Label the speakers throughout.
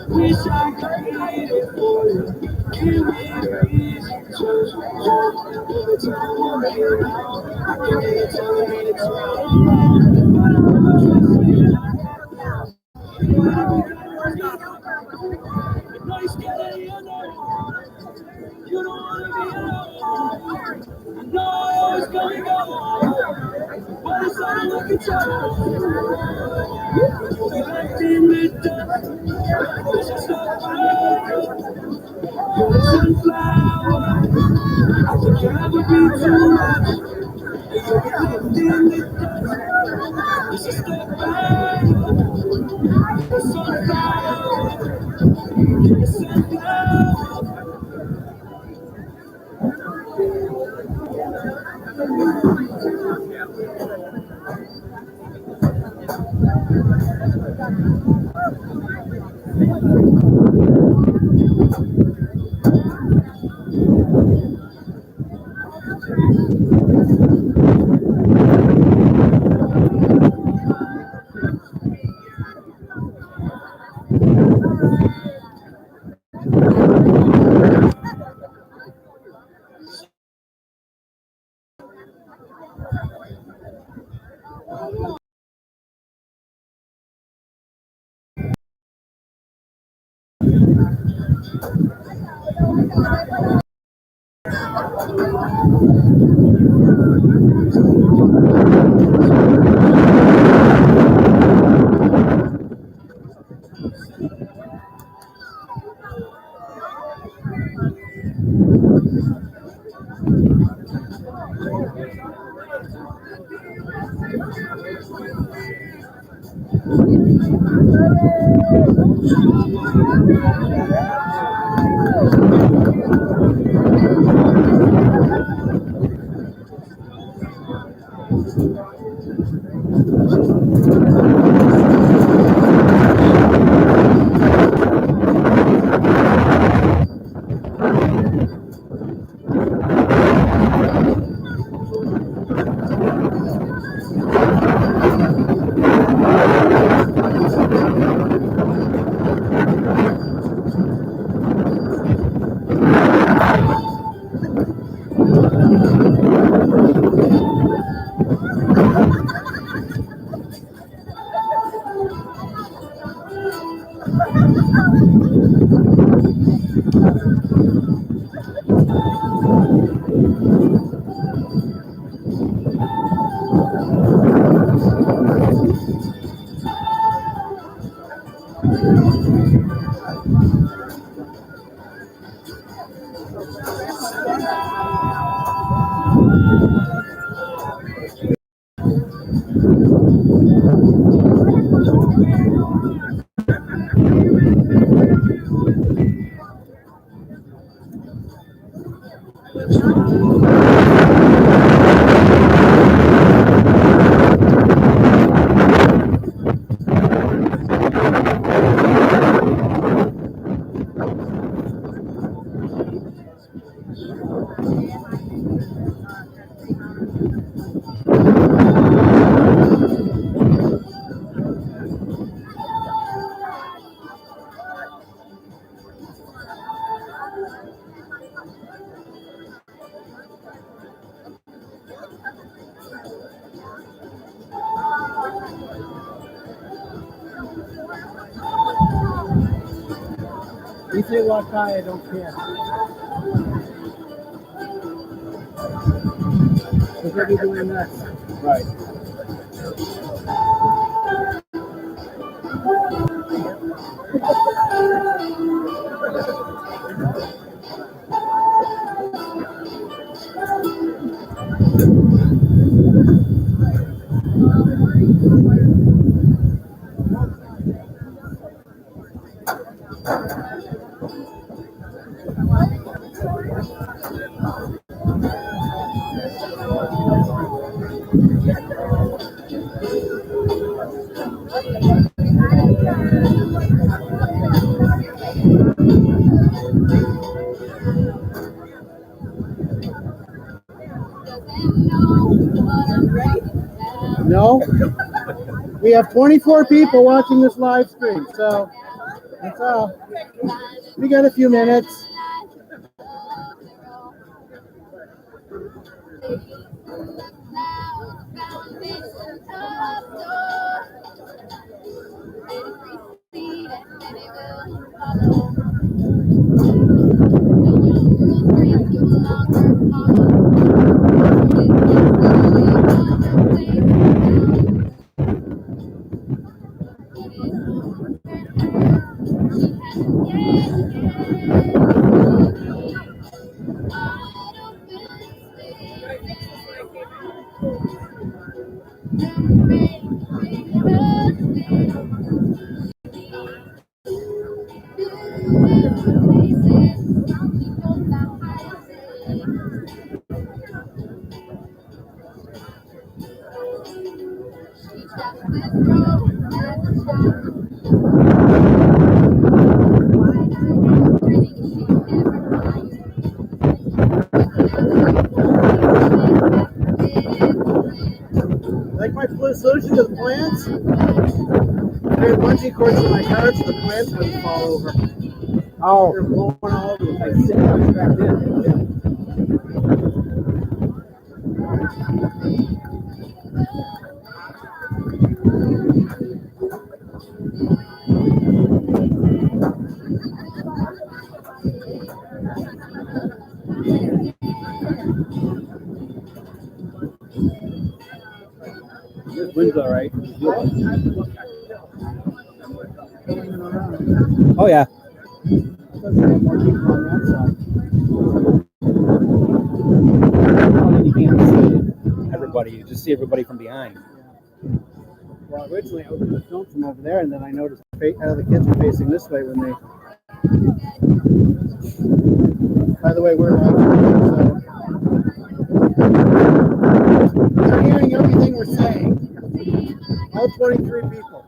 Speaker 1: Wish I could get it for you. Give me a reason to. Every time I make it out, I can hear you telling me it's wrong. But I won't trust you. You know you're scared of the unknown. You don't want to be alone. I know I always come and go, but it's all under control. We left in the dust. This is so far. You're a sunflower. I think you'll never be too much. You're left in the dust. This is so far. You're a sunflower. You're a sunflower. If they walk by, I don't care. Because they'll be doing this. Right. No? We have 24 people watching this live stream, so
Speaker 2: That's all. We got a few minutes. Like my solution to the plants? I had bungee cords in my car so the plants wouldn't fall over.
Speaker 3: Oh,
Speaker 2: They're blowing all over the place.
Speaker 3: this wind's all right. Oh yeah. You can't see everybody. You just see everybody from behind.
Speaker 2: Well, originally I opened the film from over there, and then I noticed the kids were facing this way when they. By the way, we're live, so they're hearing everything we're saying. All 23 people.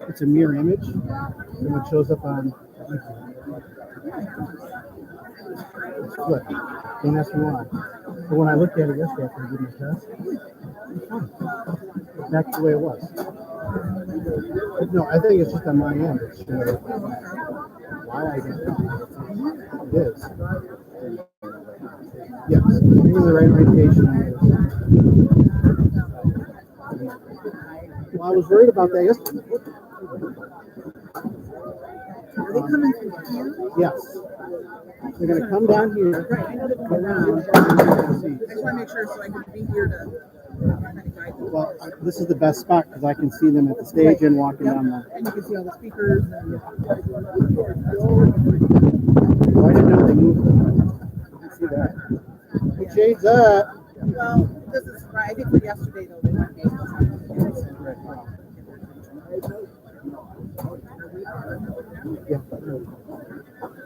Speaker 2: It's a mirror image, and it shows up on. It's flipped. Don't ask me why. But when I looked at it yesterday after I did my test, it's fine. It's back to the way it was. But no, I think it's just on my end. It's why I didn't know. It is. Yes, you're in the right orientation. Well, I was worried about that yesterday.
Speaker 4: Are they coming from here?
Speaker 2: Yes. They're going to come down here.
Speaker 4: Right, I know they're coming around.
Speaker 2: See.
Speaker 4: I just want to make sure so I can be here to kind of guide them.
Speaker 2: Well, this is the best spot because I can see them at the stage and walking down the.
Speaker 4: And you can see all the speakers. And...
Speaker 2: Well, I didn't know they moved them. I can see that. It shades up.
Speaker 4: Well, this is right. I think for yesterday, though, they might be able to.
Speaker 2: Yeah.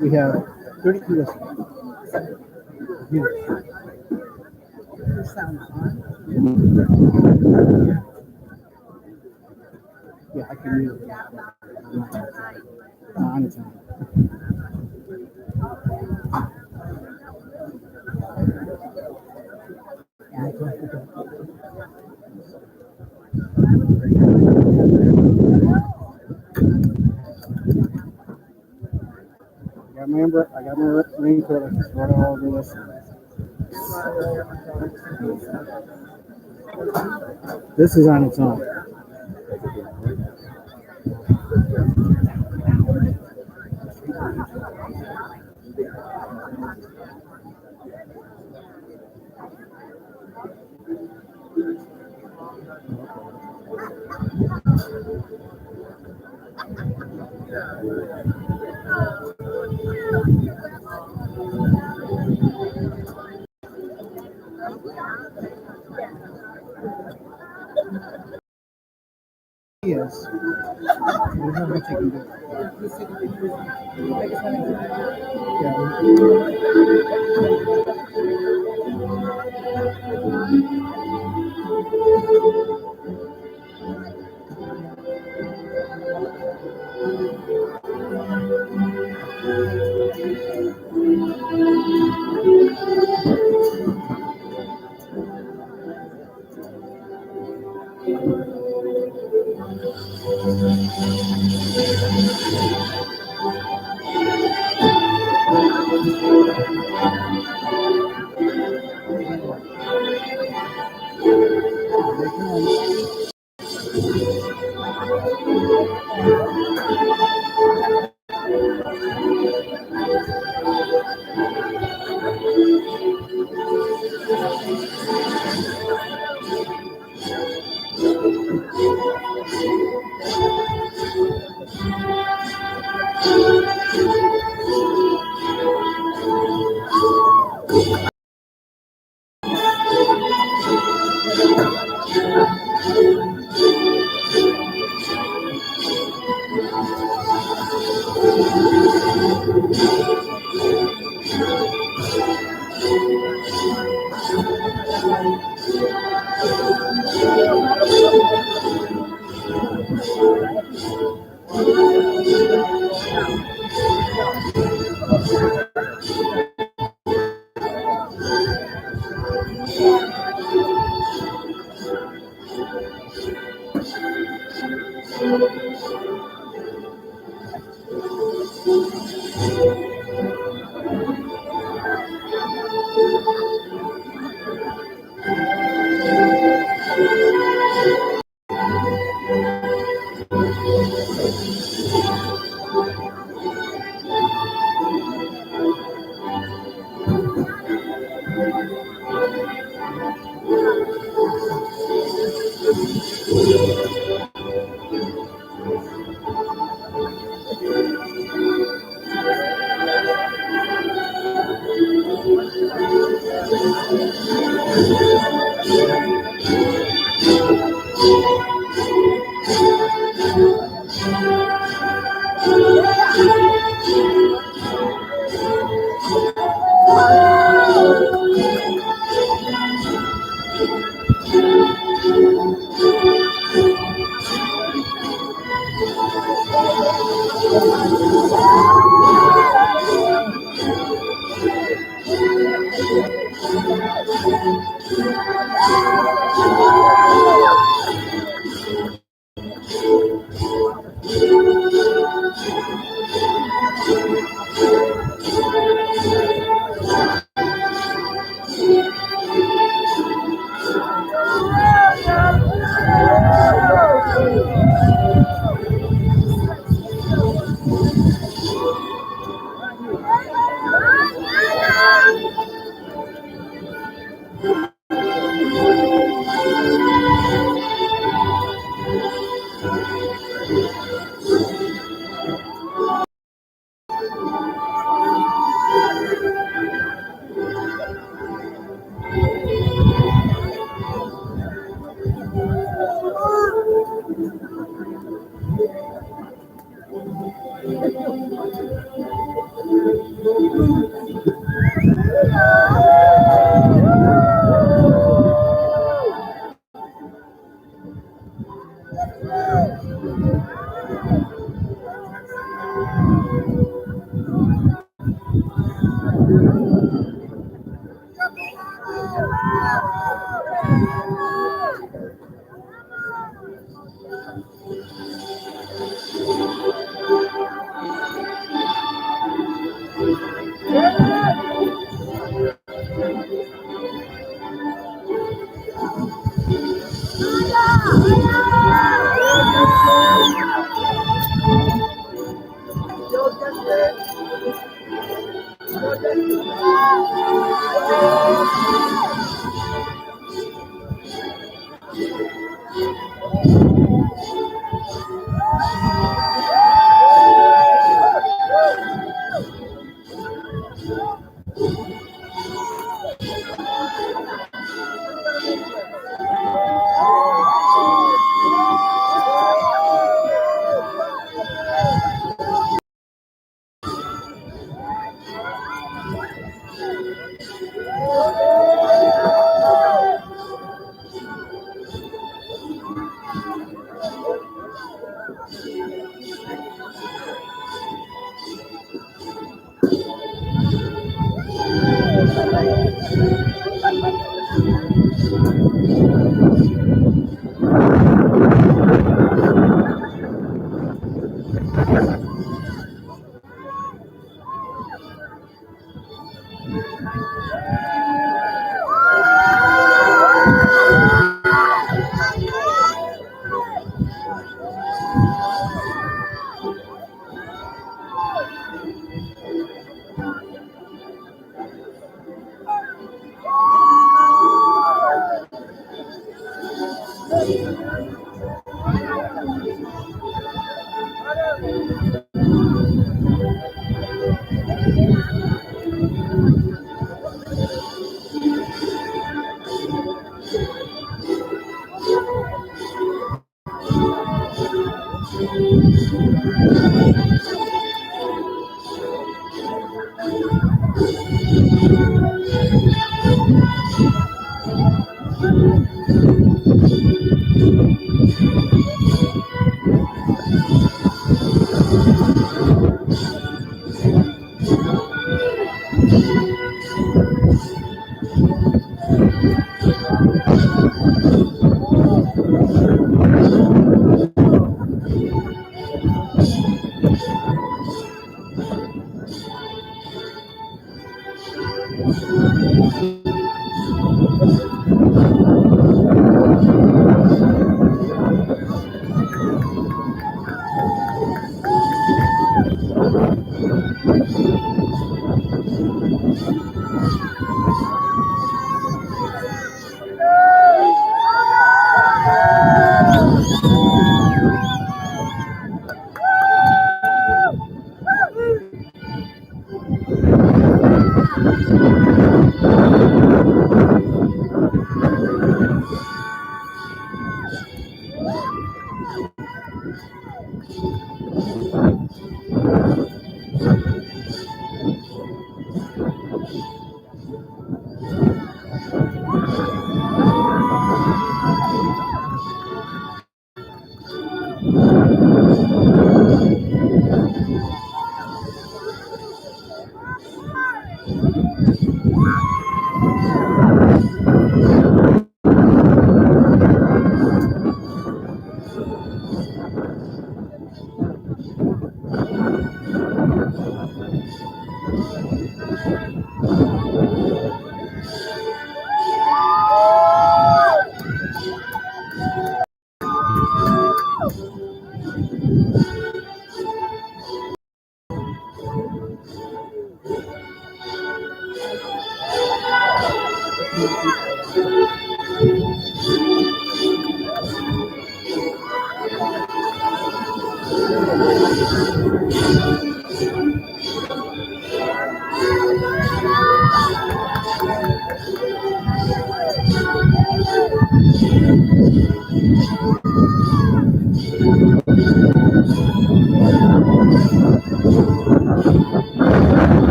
Speaker 2: We have 32 listeners.
Speaker 4: the sound on?
Speaker 2: Yeah, I can use it. On its own. I got my raincoat. I just run all over this. This is on its own. Yes. There's not much you can do.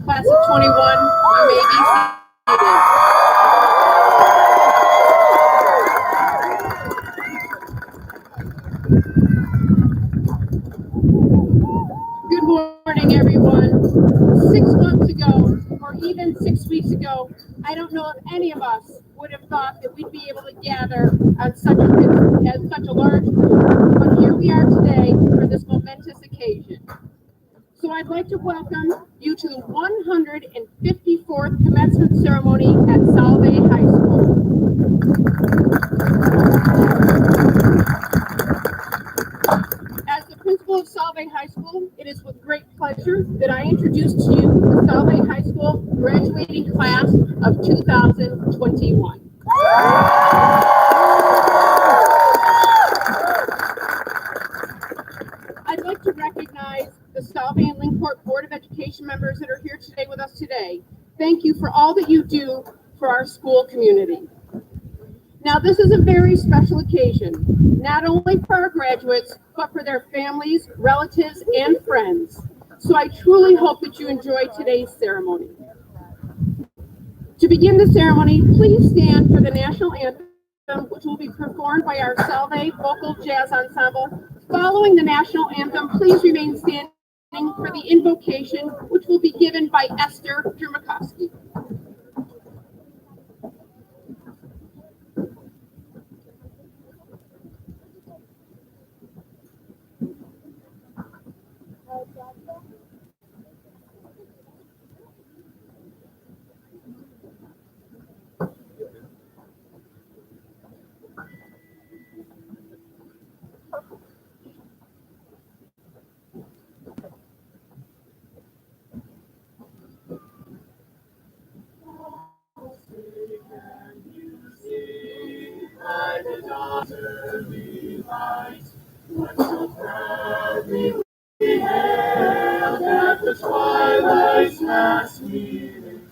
Speaker 5: Class of 21, you may be seated. Good morning, everyone. 6 months ago, or even 6 weeks ago, I don't know if any of us would have thought that we'd be able to gather on such a large group, but here we are today for this momentous occasion. So I'd like to welcome you to the 154th commencement ceremony at Solvay High School. As the principal of Solvay High School, it is with great pleasure that I introduce to you the Solvay High School graduating class of 2021. I'd like to recognize the Solvay and Linkport Board of Education members that are here today with us today. Thank you for all that you do for our school community. Now, this is a very special occasion, not only for our graduates, but for their families, relatives, and friends. So I truly hope that you enjoy today's ceremony. To begin the ceremony, please stand for the national anthem, which will be performed by our Solvay Vocal Jazz Ensemble. Following the national anthem, please remain standing for the invocation, which will be given by Esther Drumakowski.
Speaker 1: At the twilight's last meeting,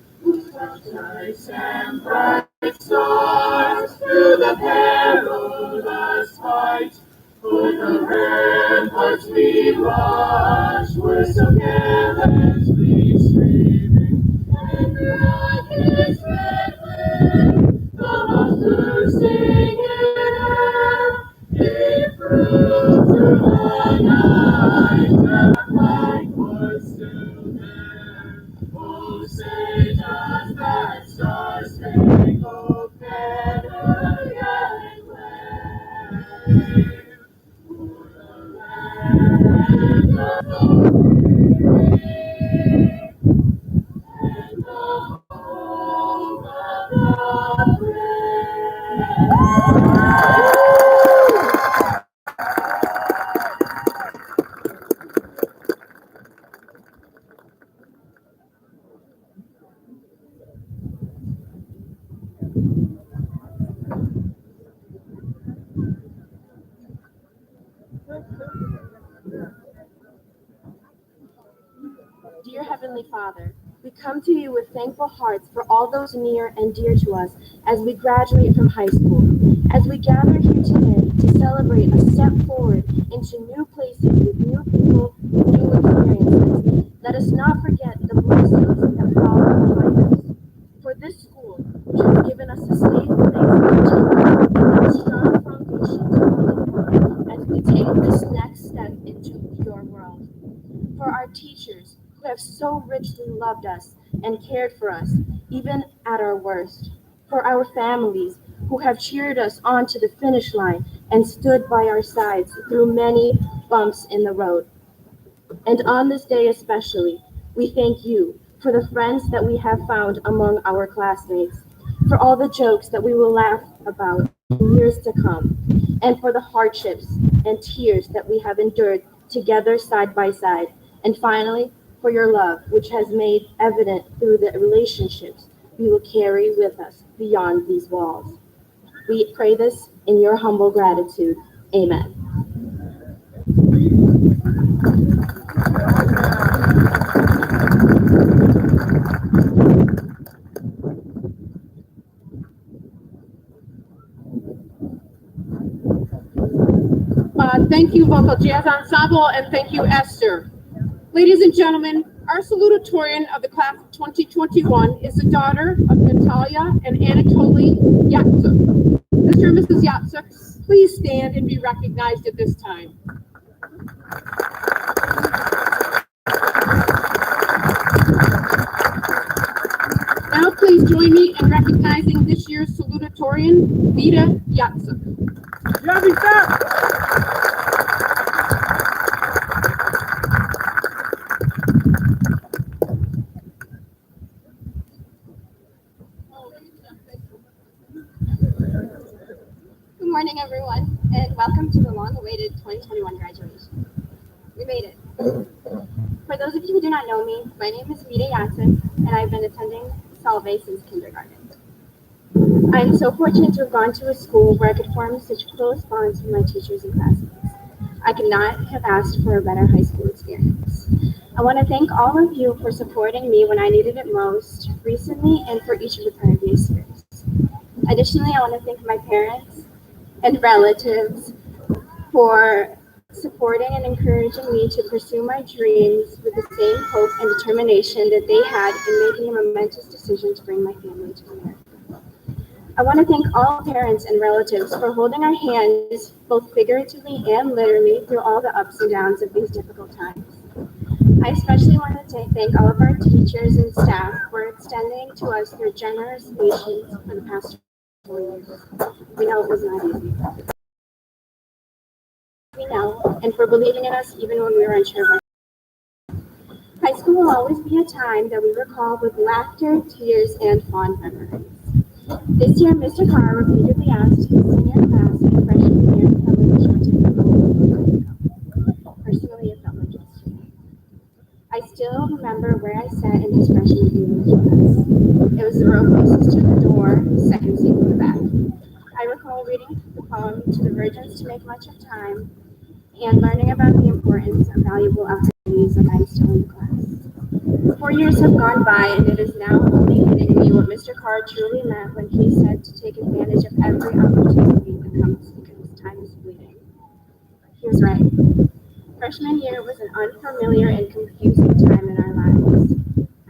Speaker 1: nights and bright stars through the perilous fight. For the ramparts we watched were so carelessly streaming, and the rockets red flame, the monsters singing, it proved through the night that the flag was still there. Oh, say does that star-spangled banner yet wave for the land of the free and the home of the brave?
Speaker 6: Dear Heavenly Father, we come to you with thankful hearts for all those near and dear to us as we graduate from high school. As we gather here today to celebrate a step forward into new places with new people, new experiences, let us not forget the blessings that follow behind us. For this school, which has given us a safe place to learn and a strong foundation to build upon as we take this next step into your world. For our teachers, who have so richly loved us and cared for us, even at our worst. For our families, who have cheered us on to the finish line and stood by our sides through many bumps in the road. And on this day especially, we thank you for the friends that we have found among our classmates, for all the jokes that we will laugh about in years to come, and for the hardships and tears that we have endured together side by side. And finally, for your love, which has made evident through the relationships we will carry with us beyond these walls. We pray this in your humble gratitude. Amen.
Speaker 5: Thank you, Vocal Jazz Ensemble, and thank you, Esther. Ladies and gentlemen, our salutatorian of the class of 2021 is the daughter of Natalia and Anatoly Yatsuk. Mr. and Mrs. Yatsuk, please stand and be recognized at this time. Now please join me in recognizing this year's salutatorian, Vida Yatsuk.
Speaker 6: morning, everyone, and welcome to the long-awaited 2021 graduation. We made it. For those of you who do not know me, my name is Vida Janssen, and I've been attending Solvay since kindergarten. I am so fortunate to have gone to a school where I could form such close bonds with my teachers and classmates. I could not have asked for a better high school experience. I want to thank all of you for supporting me when I needed it most, recently and for each of the previous years. Additionally, I want to thank my parents and relatives for supporting and encouraging me to pursue my dreams with the same hope and determination that they had in making a momentous decision to bring my family to America. I want to thank all parents and relatives for holding our hands, both figuratively and literally, through all the ups and downs of these difficult times. I especially want to thank all of our teachers and staff for extending to us their generous patience for the past 4 years. We know it was not easy. We know, and for believing in us even when we were unsure of our. High school will always be a time that we recall with laughter, tears, and fond memories. This year, Mr. Carr repeatedly asked his senior class in freshman year to have a short time. Personally, it felt like yesterday. I still remember where I sat in his freshman English class. It was the row closest to the door, second seat in the back. I recall reading the poem To the Virgins to Make Much of Time and learning about the importance of valuable opportunities that I'm still in the class. 4 years have gone by, and it is now only hitting me what Mr. Carr truly meant when he said to take advantage of every opportunity that comes because time is fleeting. He was right. Freshman year was an unfamiliar and confusing time in our lives.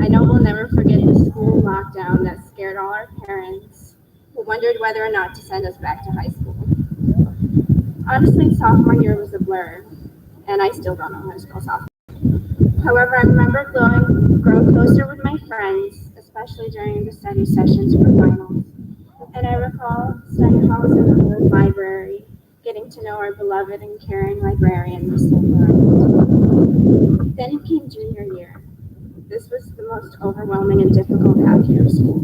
Speaker 6: I know we'll never forget the school lockdown that scared all our parents, who wondered whether or not to send us back to high school. Honestly, sophomore year was a blur, and I still don't know how to spell sophomore. However, I remember growing closer with my friends, especially during the study sessions for finals. And I recall study halls in the old library, getting to know our beloved and caring librarian, Miss Solvay. Then came junior year. This was the most overwhelming and difficult half year of school.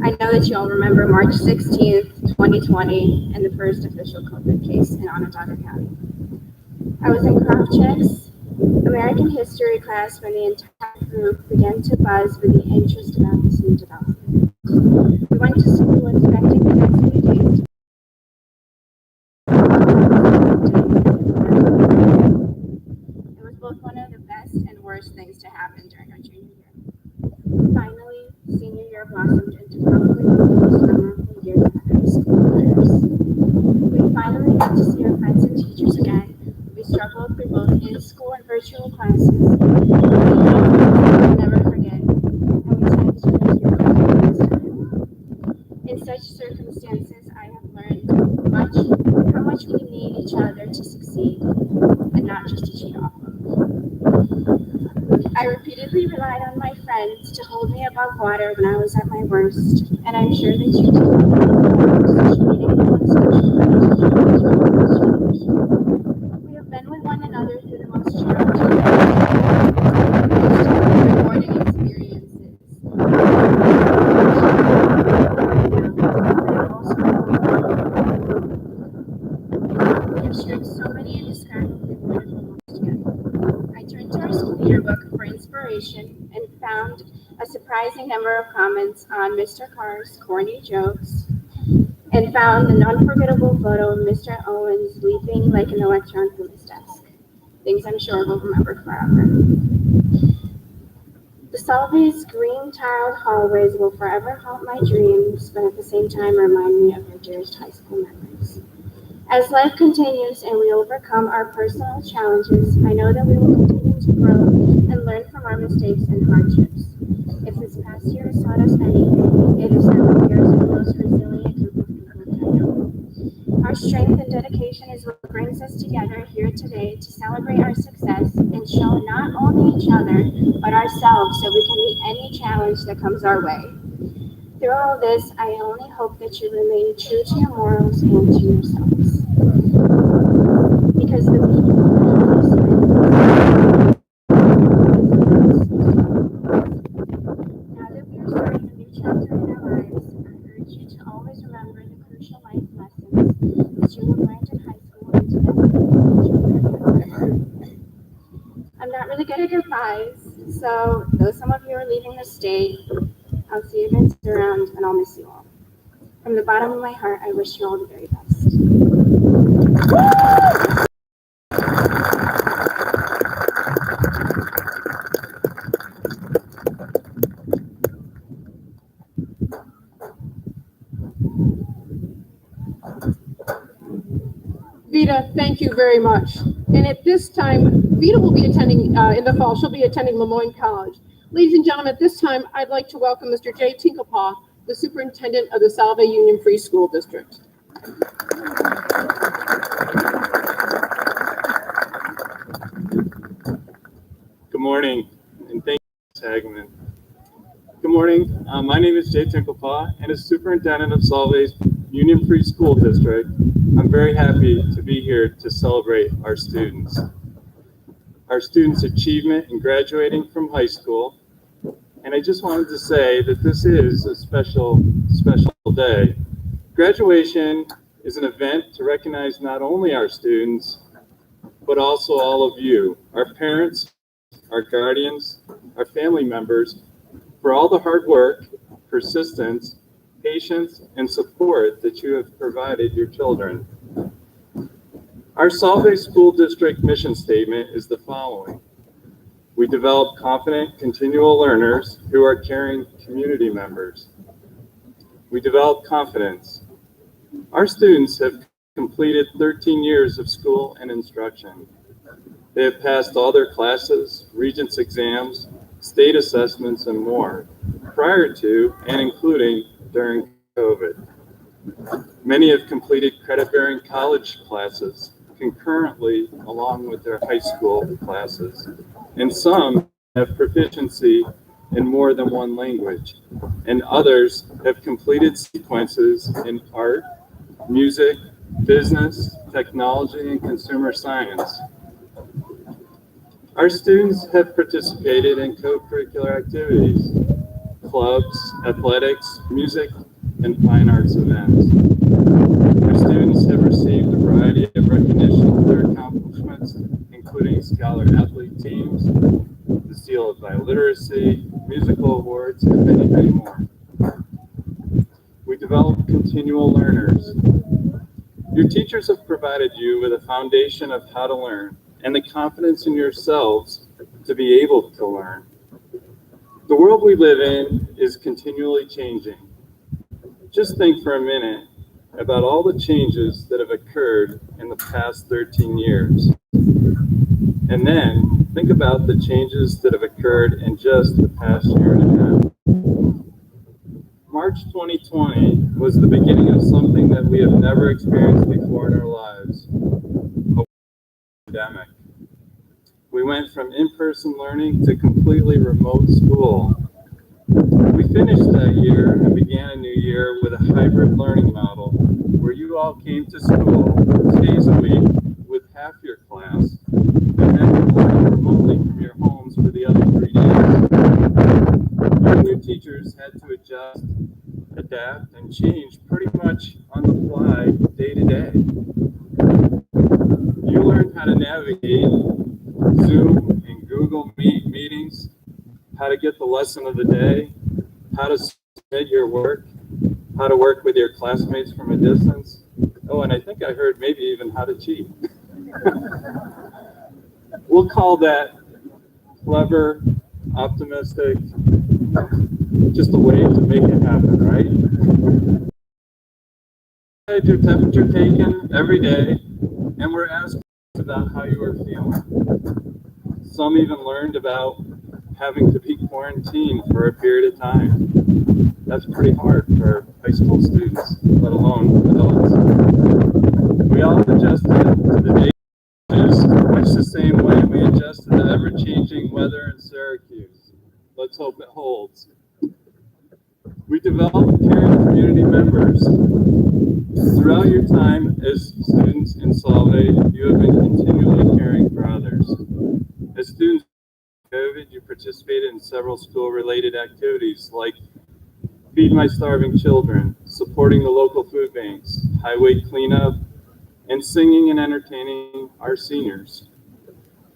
Speaker 6: I know that you all remember March 16th, 2020, and the first official COVID case in Onondaga County. I was in Crop Checks American history class when the entire group began to buzz with the interest about this new development. We went to school expecting the next few days to It was both one of the best and worst things to happen during our junior year. Finally, senior year blossomed into probably one of the most memorable years of high school careers. We finally got to see our friends and teachers again. We struggled through both in-school and virtual classes. We'll never forget, and we said to this time. In such circumstances, I have learned how much we need each other to succeed, and not just to cheat off of. I repeatedly relied on my friends to hold me above water when I was at my worst, and I'm sure that you too. We have been with one another through the most challenging rewarding experiences. We have shared so many indescribably wonderful moments together. I turned to our school yearbook for inspiration and found a surprising number of comments on Mr. Carr's corny jokes, and found an unforgettable photo of Mr. Owens leaping like an electron from his desk. Things I'm sure we'll remember forever. The Solvay's green tiled hallways will forever haunt my dreams, but at the same time remind me of their dearest high school memories. As life continues and we overcome our personal challenges, I know that we will continue to grow and learn from our mistakes and hardships. If this past year has taught us anything, it is that we are the most resilient group of people that I know. Our strength and dedication is what brings us together here today to celebrate our success and show not only each other, but ourselves so we can meet any challenge that comes our way. Through all this, I only hope that you remain true to your morals and to yourselves. Because the people now that we are starting a new chapter in our lives, I urge you to always remember the crucial life lessons goodbyes. So though some of you are leaving the state, I'll see you guys around and I'll miss you all. From the bottom of my heart, I wish you all the very best.
Speaker 5: Vita, thank you very much. And at this time, Vita will be attending, in the fall, she'll be attending Lemoyne College. Ladies and gentlemen, at this time, I'd like to welcome Mr. Jay Tinklepaw, the superintendent of the Solvay Union Free School District.
Speaker 7: Good morning, and thank you, Hagman. Good morning. My name is Jay Tinklepaw, and as superintendent of Solvay's Union Free School District, I'm very happy to be here to celebrate our students' achievement in graduating from high school. And I just wanted to say that this is a special day. Graduation is an event to recognize not only our students, but also all of you, our parents, our guardians, our family members, for all the hard work, persistence, patience, and support that you have provided your children. Our Solvay School District mission statement is the following. We develop confident, continual learners who are caring community members. We develop confidence. Our students have completed 13 years of school and instruction. They have passed all their classes, Regents exams, state assessments, and more, prior to and including during COVID. Many have completed credit-bearing college classes concurrently along with their high school classes, and some have proficiency in more than one language, and others have completed sequences in art, music, business, technology, and consumer science. Our students have participated in co-curricular activities, clubs, athletics, music, and fine arts events. Our students have received a variety of recognition for their accomplishments, including Scholar Athlete teams, the Seal of Biliteracy, musical awards, and many, many more. We develop continual learners. Your teachers have provided you with a foundation of how to learn and the confidence in yourselves to be able to learn. The world we live in is continually changing. Just think for a minute about all the changes that have occurred in the past 13 years. And then think about the changes that have occurred in just the past year and a half. March 2020 was the beginning of something that we have never experienced before in our lives, a pandemic. We went from in-person learning to completely remote school. We finished that year and began a new year with a hybrid learning model where you all came to school 2 days a week with half your class and then learned remotely from your homes for the other 3 days. You and your teachers had to adjust, adapt, and change pretty much on the fly day to day. You learned how to navigate Zoom and Google Meet meetings, how to get the lesson of the day, how to submit your work, how to work with your classmates from a distance. Oh, and I think I heard maybe even how to cheat. We'll call that clever, optimistic, just a way to make it happen, right? You had your temperature taken every day, and we're asked about how you were feeling. Some even learned about having to be quarantined for a period of time. That's pretty hard for high school students, let alone adults. We all adjusted to the changes much the same way we adjust to the ever-changing weather in Syracuse. Let's hope it holds. We developed caring community members. Throughout your time as students in Solvay, you have been continually caring for others. As students in COVID, you participated in several school-related activities like Feed My Starving Children, supporting the local food banks, highway cleanup, and singing and entertaining our seniors.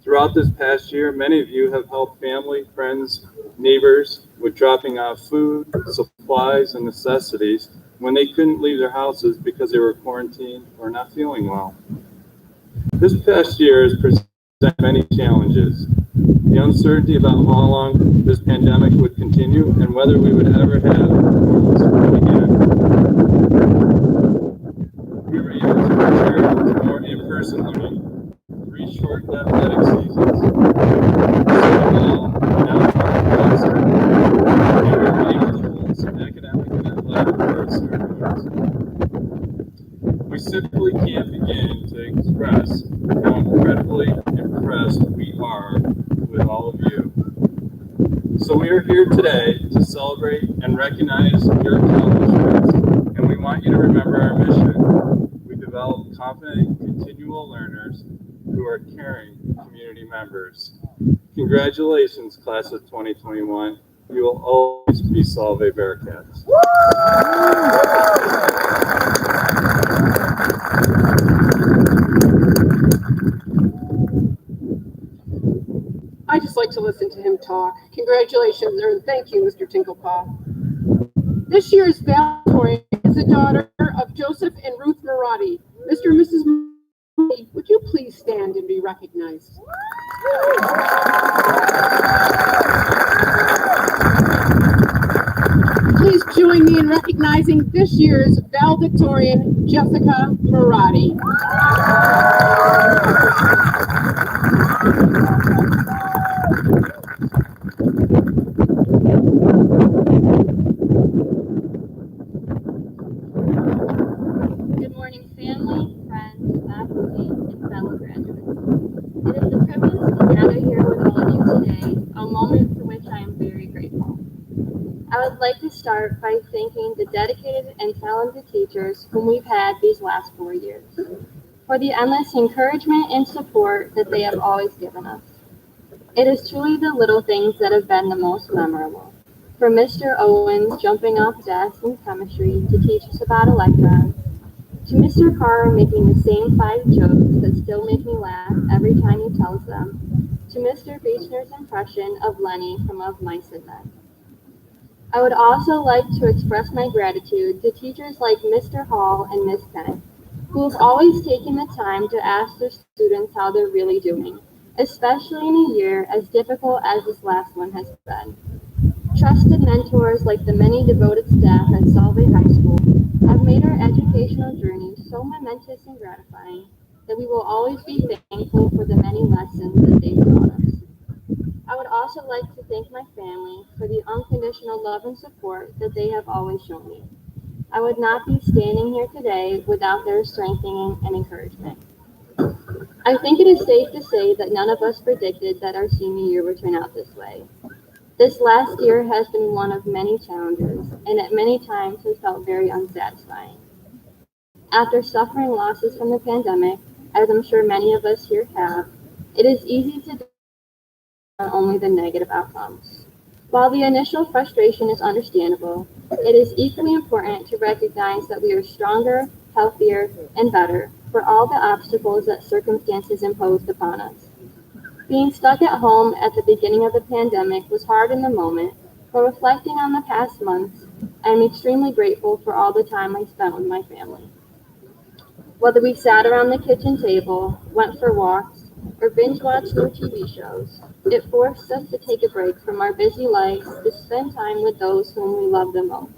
Speaker 7: Throughout this past year, many of you have helped family, friends, neighbors with dropping off food, supplies, and necessities when they couldn't leave their houses because they were quarantined or not feeling well. This past year has presented many challenges. The uncertainty about how long this pandemic would continue and whether we would ever have normal school again. We were able to prepare for more in-person learning, 3 short athletic seasons, and we were able to hold some academic and athletic award ceremonies. We simply can't begin to express how incredibly impressed we are with all of you. So we are here today to celebrate and recognize your accomplishments, and we want you to remember our mission. We develop confident, continual learners who are caring community members. Congratulations, class of 2021. You will always be Solvay Bearcats.
Speaker 5: I just like to listen to him talk. Congratulations, and thank you, Mr. Tinklepaw. This year's valedictorian is the daughter of Joseph and Ruth Marotti. Mr. and Mrs. Marotti, would you please stand and be recognized? Please join me in recognizing this year's valedictorian, Jessica Marotti.
Speaker 6: Good morning, family, friends, faculty, and fellow graduates. It is a privilege to gather here with all of you today, a moment for which I am very grateful. I would like to start by thanking the dedicated and talented teachers whom we've had these last 4 years, for the endless encouragement and support that they have always given us. It is truly the little things that have been the most memorable. From Mr. Owens jumping off desks in chemistry to teach us about electrons, to Mr. Carr making the same 5 jokes that still make me laugh every time he tells them, to Mr. Beechner's impression of Lenny from Of Mice and Men. I would also like to express my gratitude to teachers like Mr. Hall and Ms. Kenneth, who have always taken the time to ask their students how they're really doing, especially in a year as difficult as this last one has been. Trusted mentors like the many devoted staff at Solvay High School have made our educational journey so momentous and gratifying that we will always be thankful for the many lessons that they've taught us. I would also like to thank my family for the unconditional love and support that they have always shown me. I would not be standing here today without their strengthening and encouragement. I think it is safe to say that none of us predicted that our senior year would turn out this way. This last year has been one of many challenges, and at many times has felt very unsatisfying. After suffering losses from the pandemic, as I'm sure many of us here have, it is easy to dwell on only the negative outcomes. While the initial frustration is understandable, it is equally important to recognize that we are stronger, healthier, and better for all the obstacles that circumstances imposed upon us. Being stuck at home at the beginning of the pandemic was hard in the moment, but reflecting on the past months, I am extremely grateful for all the time I spent with my family. Whether we sat around the kitchen table, went for walks, or binge-watched new TV shows, it forced us to take a break from our busy lives to spend time with those whom we love the most.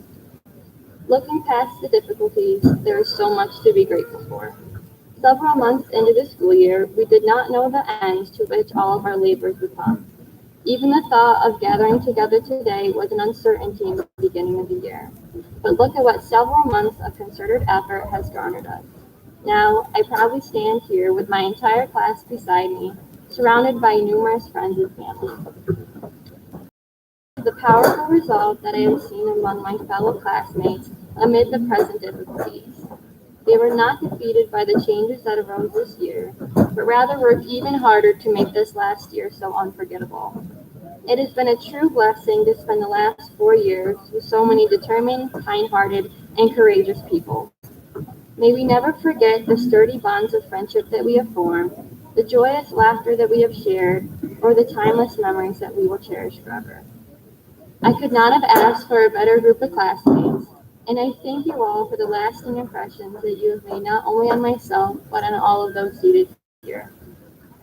Speaker 6: Looking past the difficulties, there is so much to be grateful for. Several months into the school year, we did not know the ends to which all of our labors would come. Even the thought of gathering together today was an uncertainty in the beginning of the year. But look at what several months of concerted effort has garnered us. Now, I proudly stand here with my entire class beside me, surrounded by numerous friends and family. The powerful resolve that I have seen among my fellow classmates amid the present difficulties. They were not defeated by the changes that arose this year, but rather worked even harder to make this last year so unforgettable. It has been a true blessing to spend the last 4 years with so many determined, kind-hearted, and courageous people. May we never forget the sturdy bonds of friendship that we have formed. the joyous laughter that we have shared, or the timeless memories that we will cherish forever. I could not have asked for a better group of classmates, and I thank you all for the lasting impressions that you have made not only on myself, but on all of those seated here.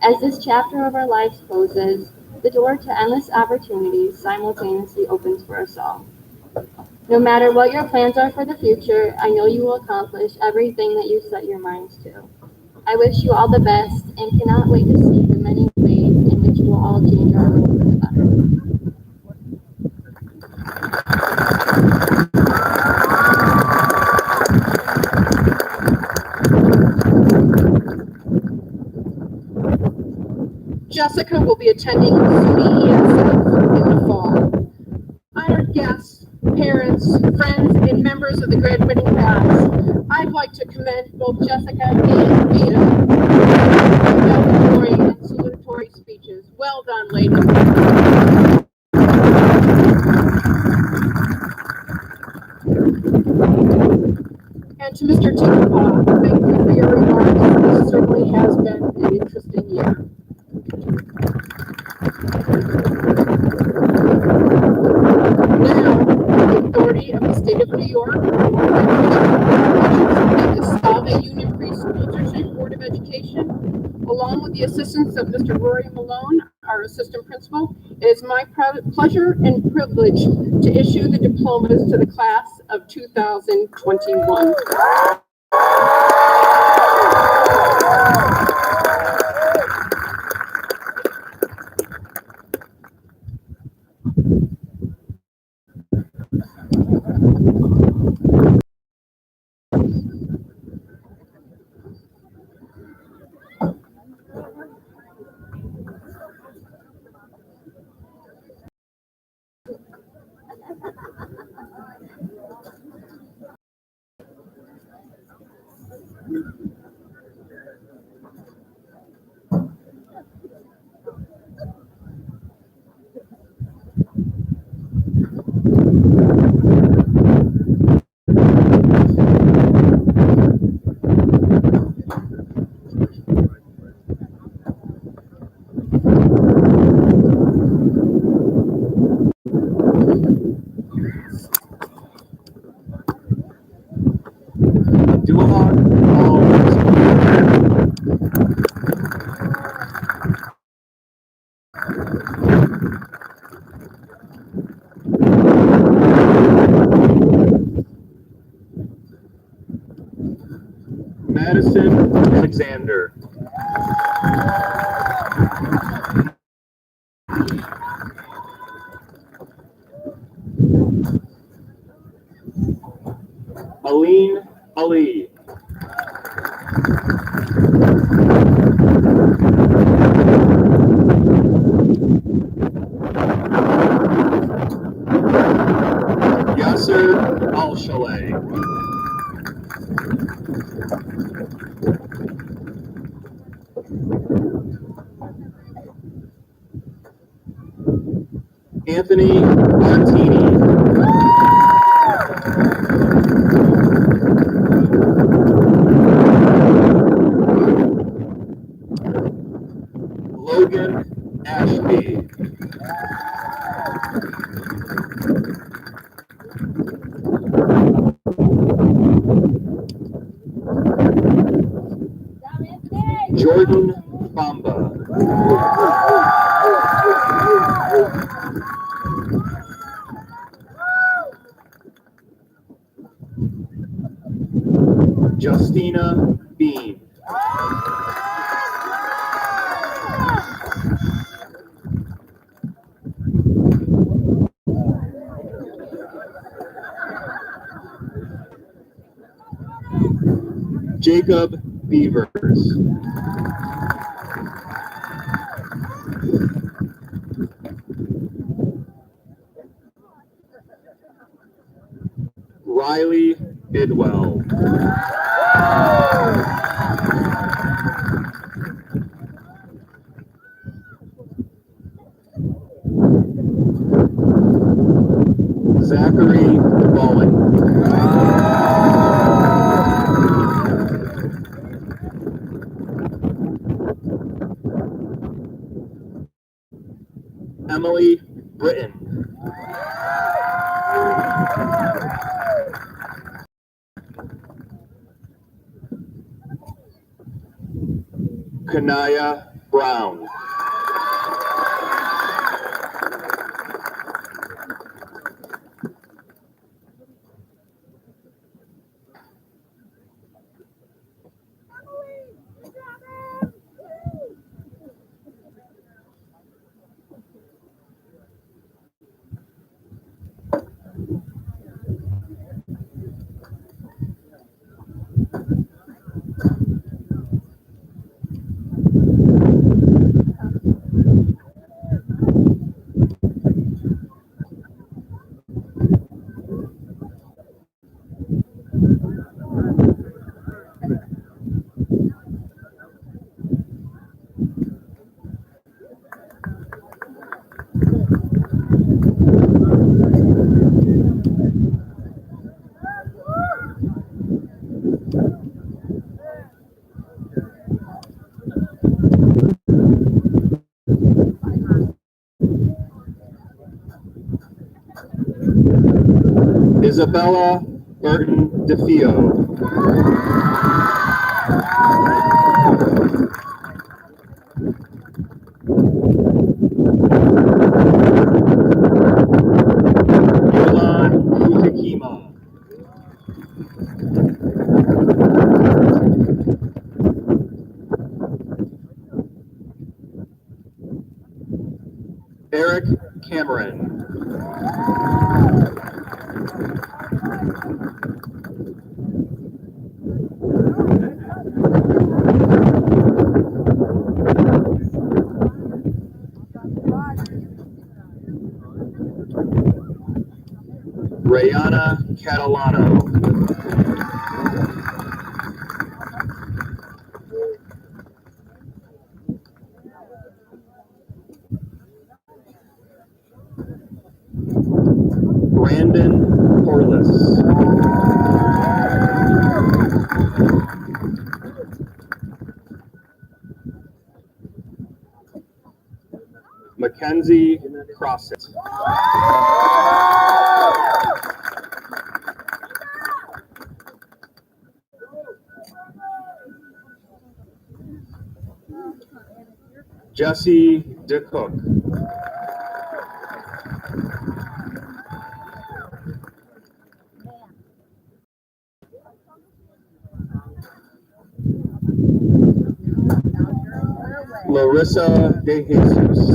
Speaker 6: As this chapter of our lives closes, the door to endless opportunities simultaneously opens for us all. No matter what your plans are for the future, I know you will accomplish everything that you set your minds to. I wish you all the best and cannot wait to see the many ways in which you will all change our world for the better.
Speaker 5: Jessica will be attending SUNY ESF in the fall. Honored guests, parents, friends, and members of the graduating class, I'd like to commend both Jessica and Ada for valedictory and salutatory speeches. Well done, ladies. And to Mr. Tinkerpaw, thank you for your remarks. This certainly has been an interesting year. Now, the authority of the state of New York, and the Solvay Union Free School District Board of Education, along with the assistance of Mr. Rory Malone, our assistant principal, it is my pleasure and privilege to issue the diplomas to the class of 2021.
Speaker 7: Madison Alexander. Aline Ali. Yasser Al-Shalay. Anthony Montini. Logan Ashby. Jordan Bamba. Justina Bean. Jacob Beavers. Riley Bidwell. Zachary Bowen.
Speaker 8: Kanaya Brown. Isabella Burton DeFeo. Yolan Utakima. Eric Cameron. Rayana Catalano. Brandon Corliss. Mackenzie Crossett. Jesse DeCook. Larissa De Jesus.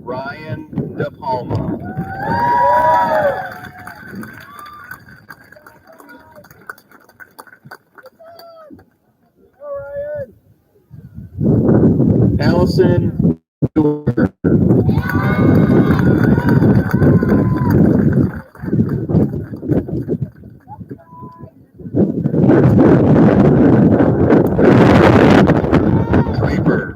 Speaker 8: Ryan De Palma. Allison Stewart. Draper.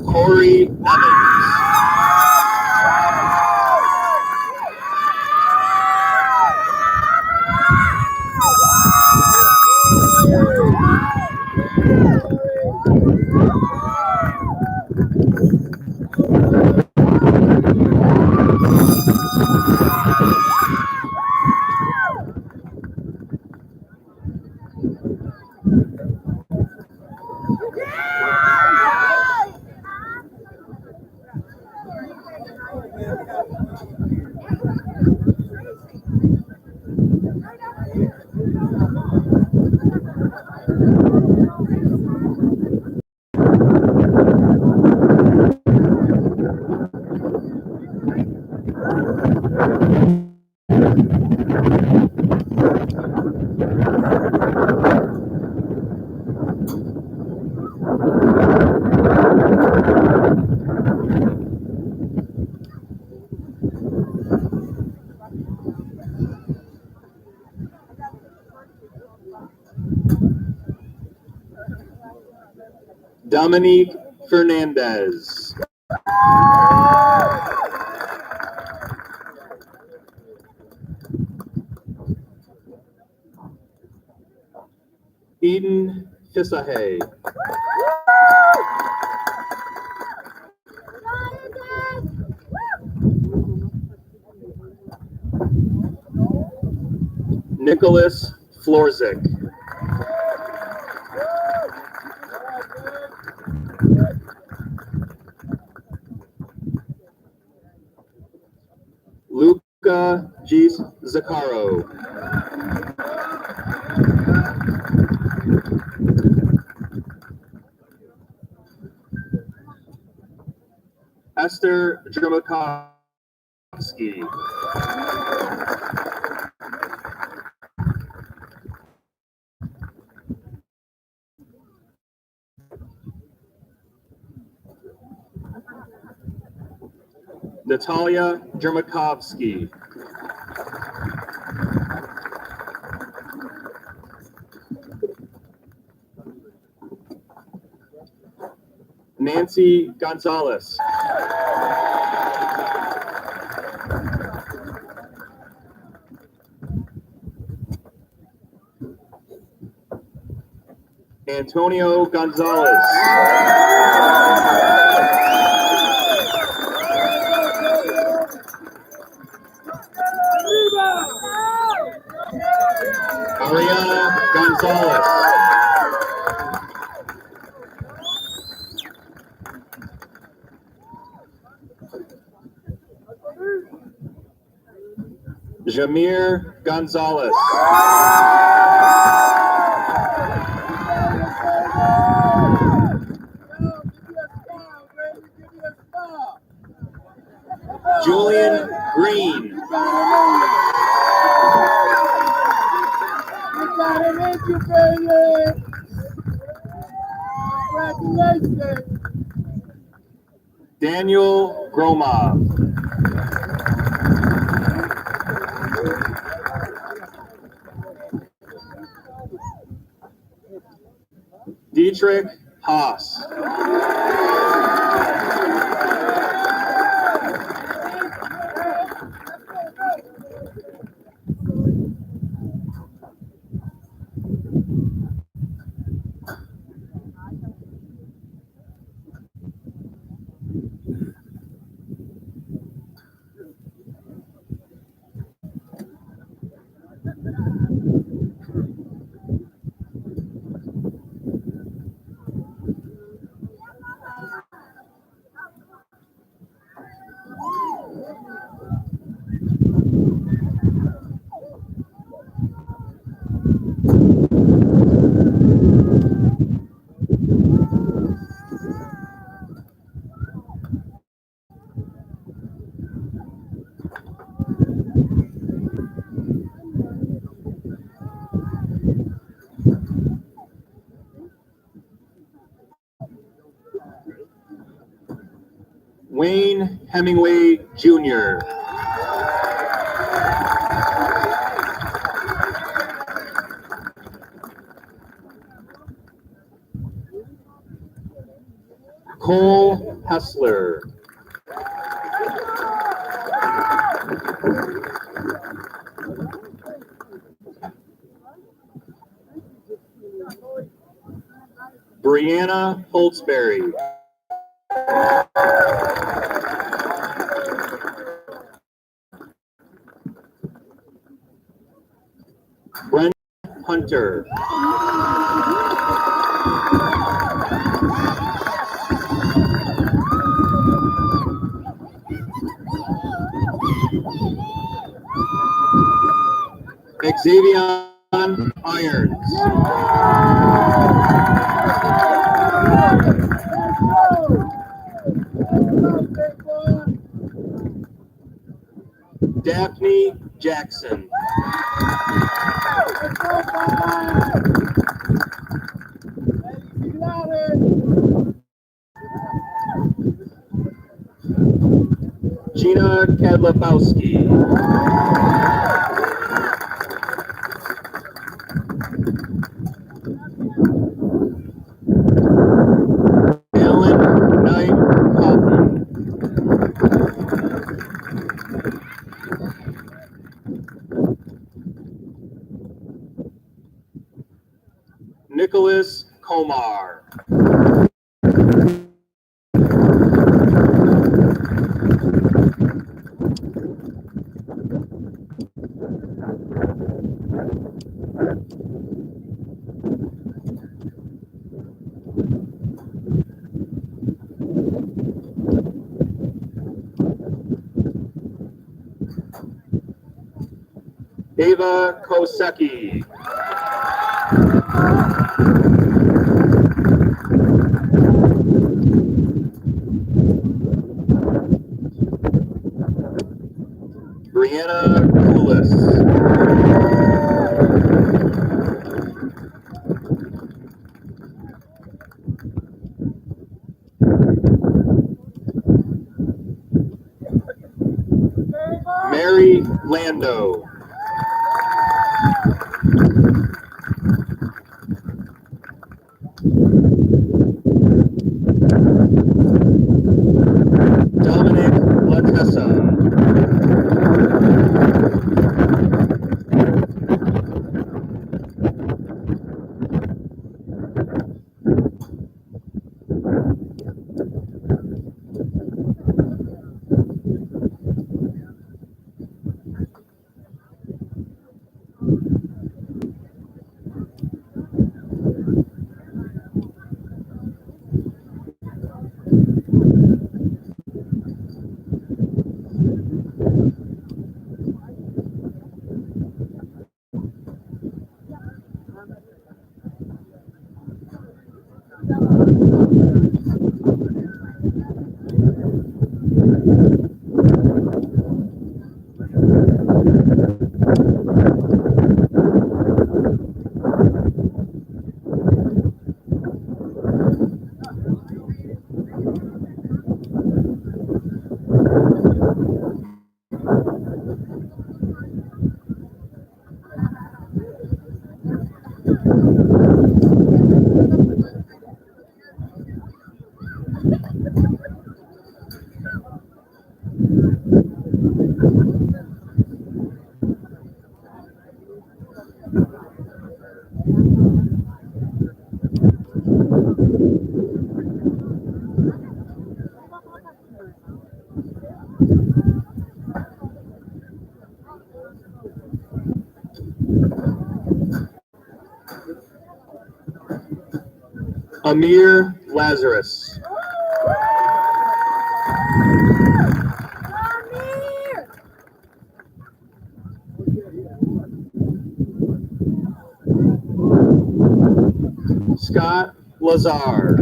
Speaker 8: Corey Evans. Dominique Fernandez. Eden Fisahay. Nicholas Florzik. Luca Gis Zaccaro. Esther Dramakovsky. Natalia Dramakovsky. Nancy Gonzalez. Antonio Gonzalez. Ariana Gonzalez. Jamir Gonzalez. Julian Green. Daniel Gromov. Dietrich Haas. Wayne Hemingway Jr. Cole Hessler. Brianna Holtzberry. Brent Hunter. Xavier Irons. Daphne Jackson. Gina Kadlafowski. Alan Knight Kaufman. Nicholas Komar. Ava Kosecki. Brianna Koulis. Mary Lando. Dominic Latessa. Amir Lazarus. Scott Lazar.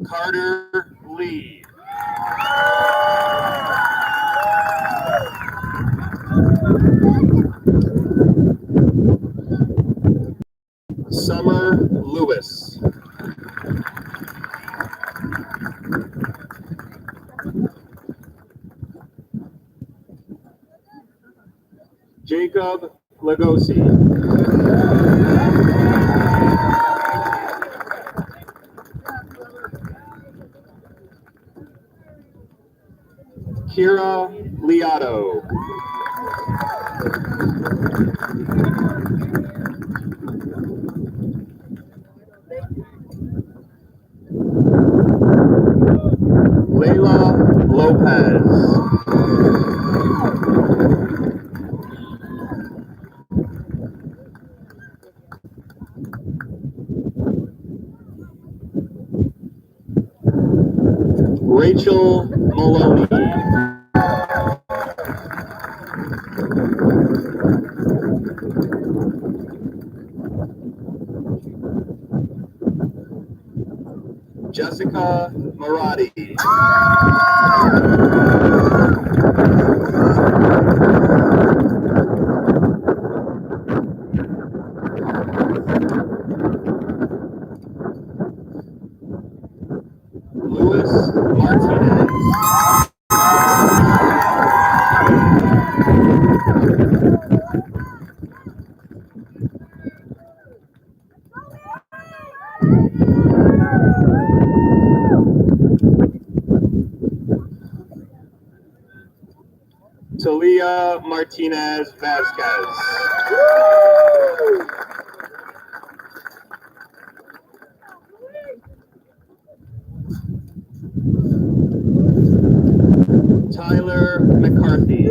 Speaker 8: Carter Lee. Summer Lewis. Jacob Lagosi. Kira Liato. Layla Lopez. Rachel Maloney. Jessica Marati. Talia Martinez Vasquez. Tyler McCarthy.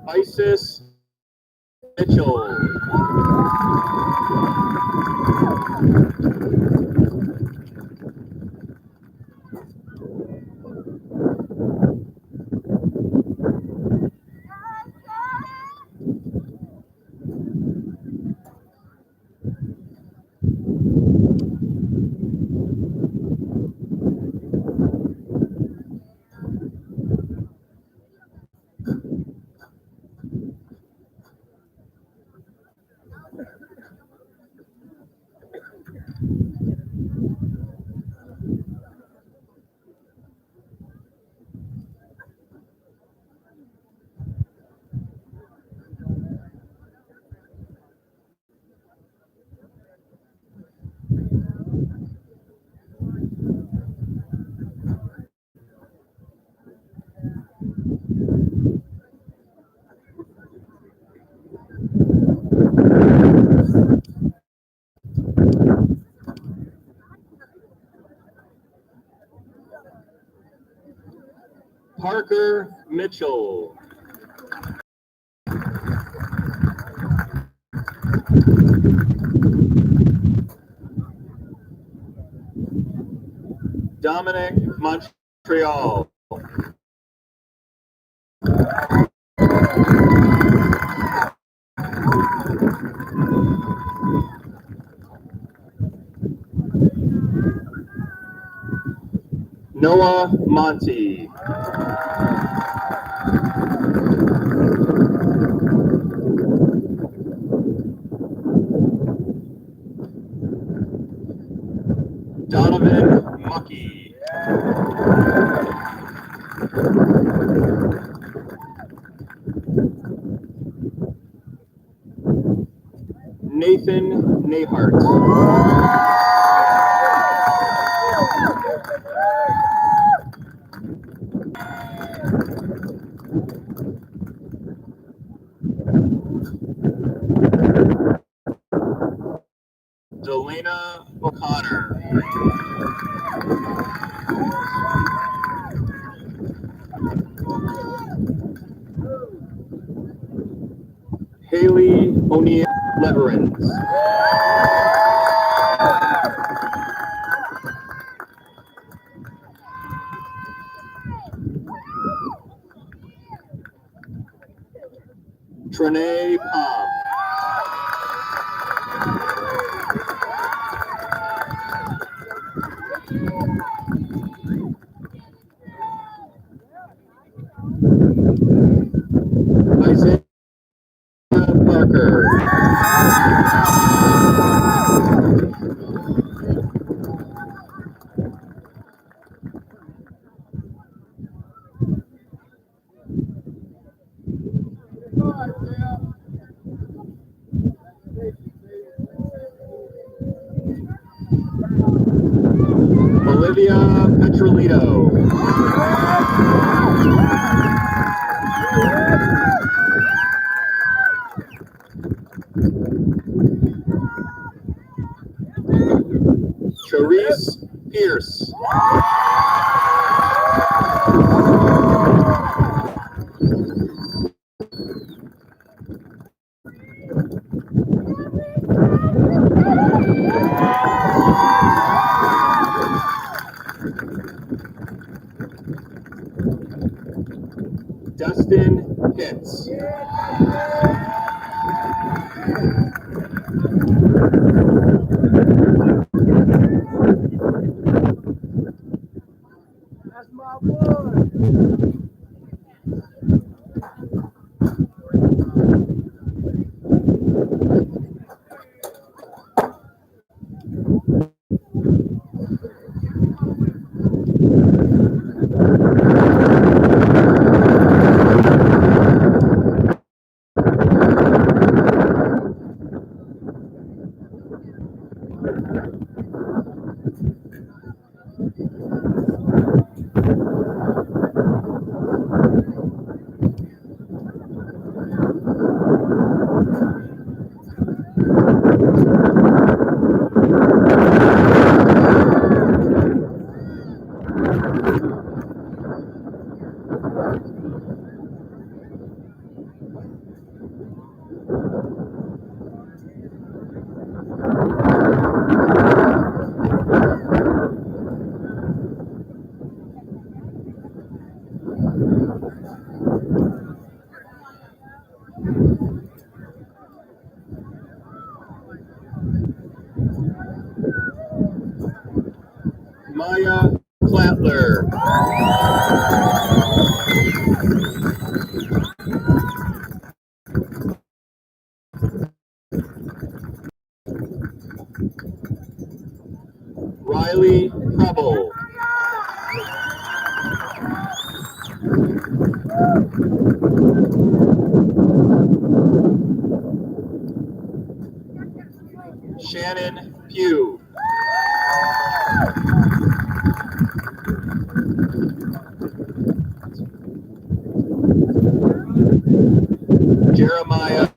Speaker 8: Isis Mitchell. Parker Mitchell. Dominic Montreal. Noah Monty. Donovan Mucky. Nathan Nahart. Delana O'Connor. Haley O'Neill Leverins. Trinae Palm. Isaiah Parker. Olivia Petrolito. Charisse Pierce. Dustin Pitts.
Speaker 2: That's my boy.
Speaker 8: Maya Klattler. Riley Preble. Shannon Pugh. Jeremiah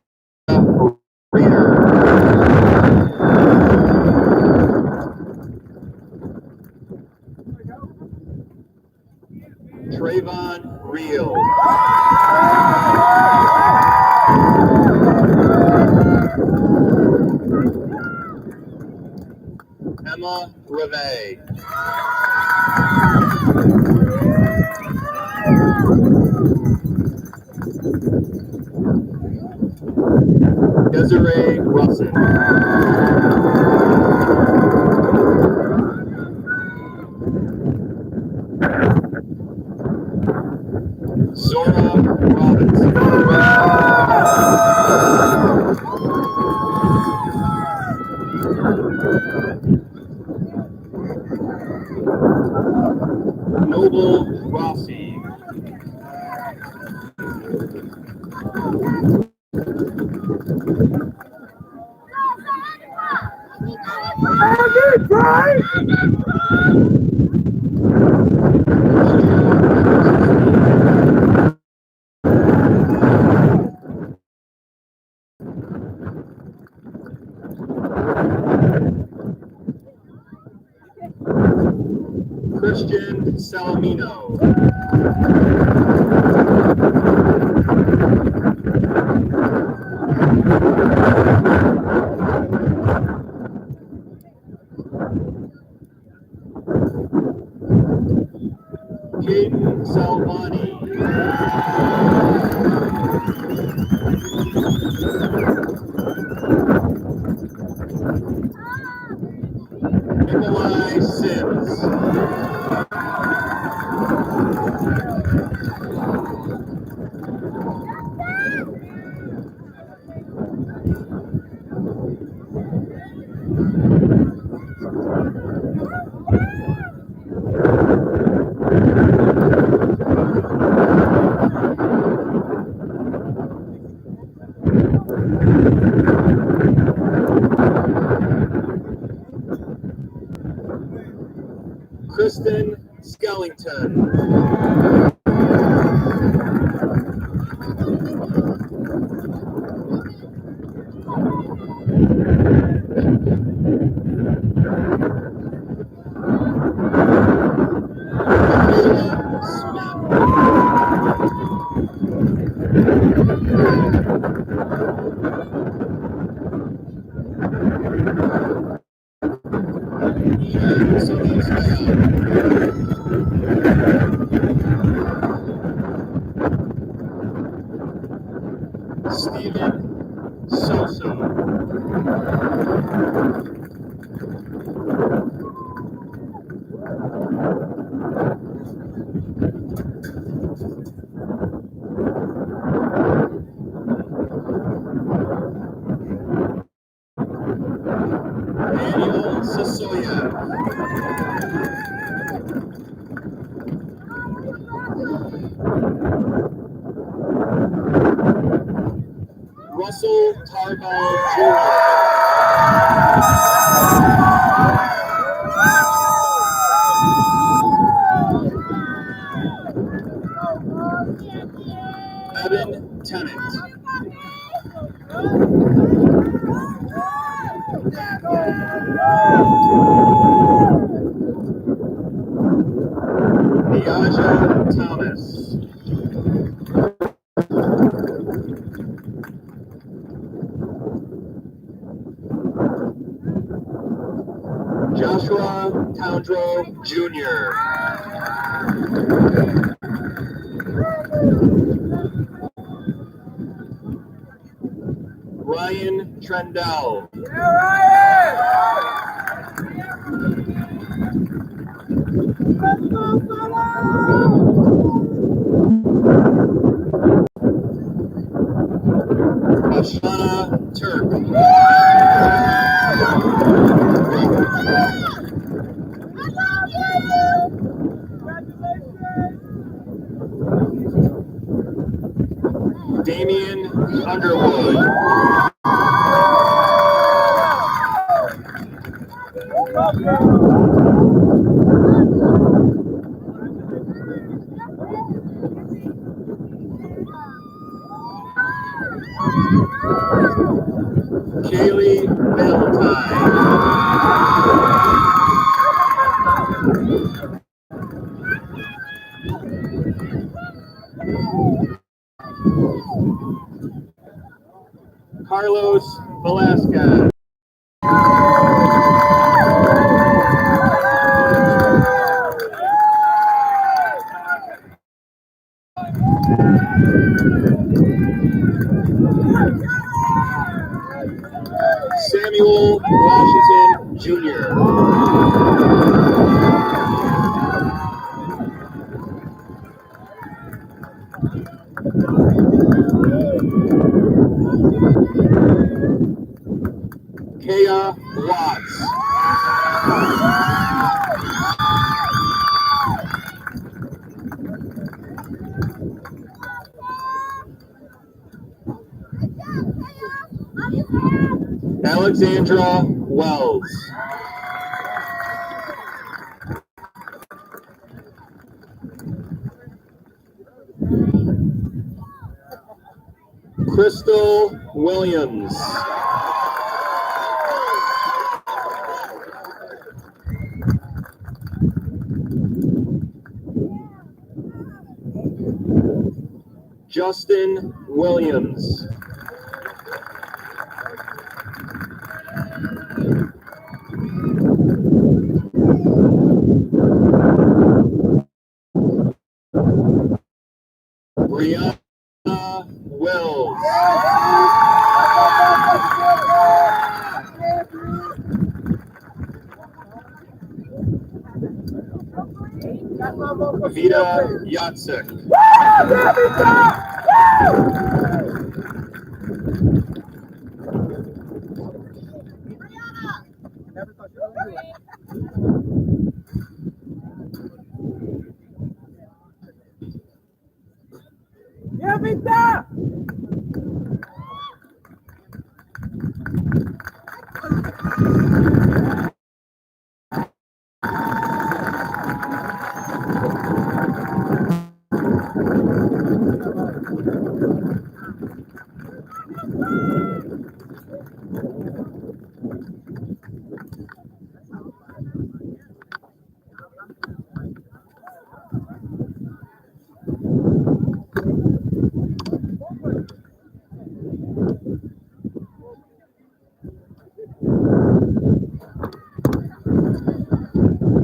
Speaker 8: Reeder. Trayvon Reel. Emma Reve. Desiree Russell. Zora Robinson. Noble Rossi. Christian Salamino. Caden Salvani. Nikolai Sims. Kristen Skellington. Stephen Soso. Daniel Sasoya. Russell Tarbell Jr. Evan Tennant. Niaja Thomas. Joshua Towndrow Jr. Ryan Trendell. Ashana Turk. Damian Underwood. Kaylee Valentine. Carlos Velasquez. Samuel Washington Jr. Kaya Watts. Alexandra Wells. Crystal Williams. Justin Williams. Brianna Wills. Vita Yatsik.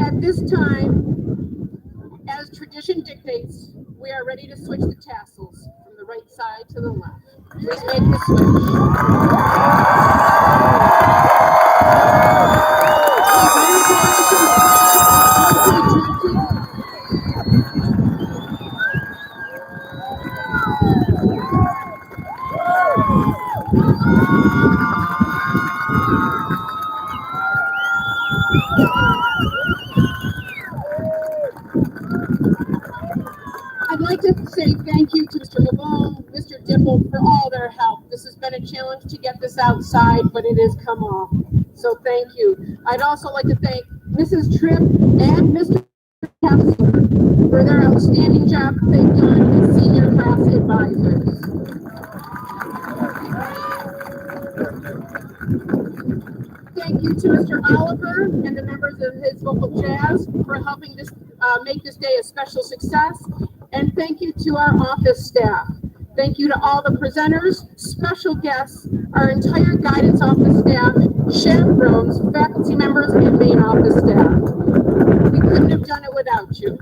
Speaker 5: At this time, as tradition dictates, we are ready to switch the tassels from the right side to the left. Please make the switch. I'd like to say thank you to Mr. LeBon, Mr. Dimple for all their help. This has been a challenge to get this outside, but it has come off. So thank you. I'd also like to thank Mrs. Tripp and Mr. Kessler for their outstanding job they've done as senior class advisors. Thank you to Mr. Oliver and the members of his vocal jazz for helping this make this day a special success. And thank you to our office staff. Thank you to all the presenters, special guests, our entire guidance office staff, chaperones, faculty members, and main office staff. We couldn't have done it without you.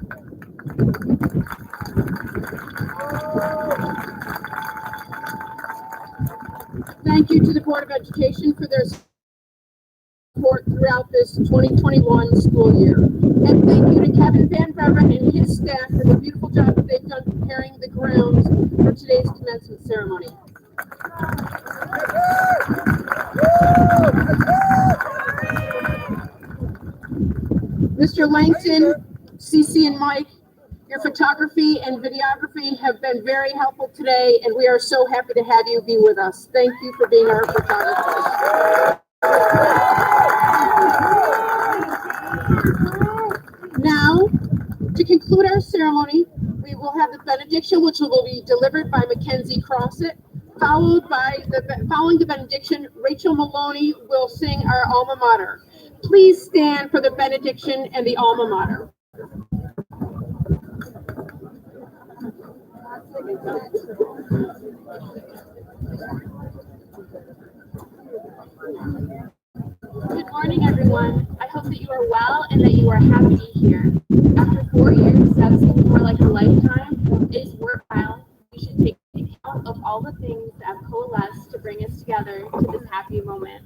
Speaker 5: Thank you to the Board of Education for their support throughout this 2021 school year. And thank you to Kevin Van Beveren and his staff for the beautiful job that they've done preparing the grounds for today's commencement ceremony. Mr. Langton, Cece and Mike, your photography and videography have been very helpful today, and we are so happy to have you be with us. Thank you for being our photographers. Now, to conclude our ceremony, we will have the benediction, which will be delivered by Mackenzie Crossett. Following the benediction, Rachel Maloney will sing our alma mater. Please stand for the benediction and the alma mater.
Speaker 6: Good morning, everyone. I hope that you are well and that you are happy to be here. After 4 years, that seems more like a lifetime. It is worthwhile. We should take account of all the things that have coalesced to bring us together to this happy moment.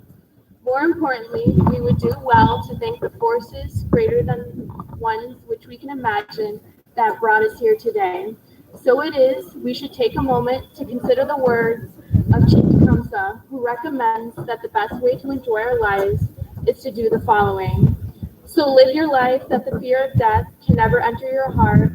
Speaker 6: More importantly, we would do well to thank the forces greater than ones which we can imagine that brought us here today. So it is, we should take a moment to consider the words of Chief Tecumseh, who recommends that the best way to enjoy our lives is to do the following. So live your life that the fear of death can never enter your heart.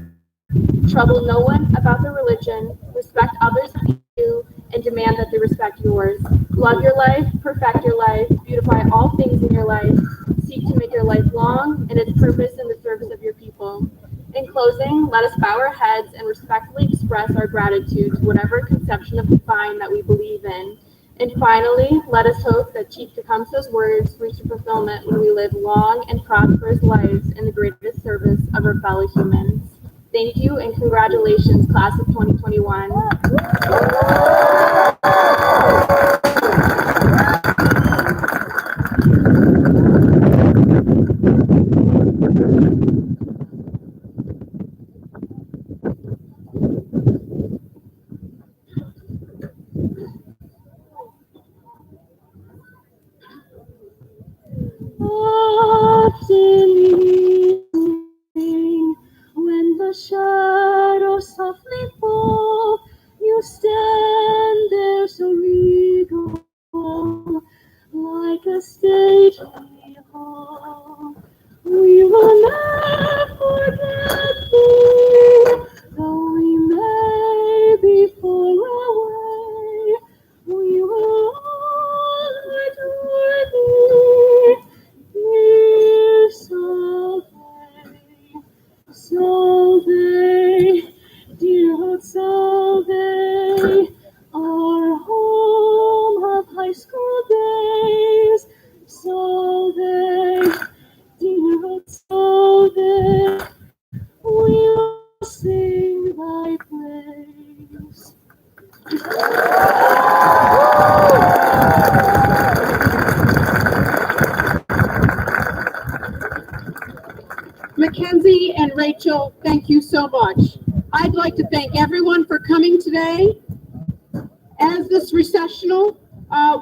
Speaker 6: Trouble no one about their religion, respect others as you, and demand that they respect yours. Love your life, perfect your life, beautify all things in your life, seek to make your life long and its purpose in the service of your people. In closing, let us bow our heads and respectfully express our gratitude to whatever conception of divine that we believe in. And finally, let us hope that Chief Tecumseh's words reach fulfillment when we live long and prosperous lives in the greatest service of our fellow humans. Thank you and congratulations, class of 2021. Often evening, when the shadows softly fall, you stand there so regal, like a stately hall. We will not forget thee, though we may be far away. We will all adore thee, dear Solvay. Solvay, dear old Solvay, our home of high school days. Solvay, dear old Solvay, we will sing thy praise.
Speaker 5: Mackenzie and Rachel, thank you so much. I'd like to thank everyone for coming today. As this recessional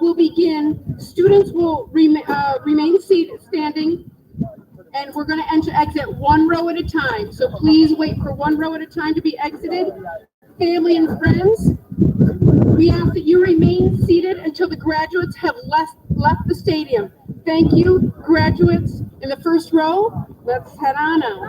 Speaker 5: will begin, students will remain standing, and we're going to enter exit one row at a time. So please wait for one row at a time to be exited. Family and friends, we ask that you remain seated until the graduates have left the stadium. Thank you, graduates in the first row. Let's head on out.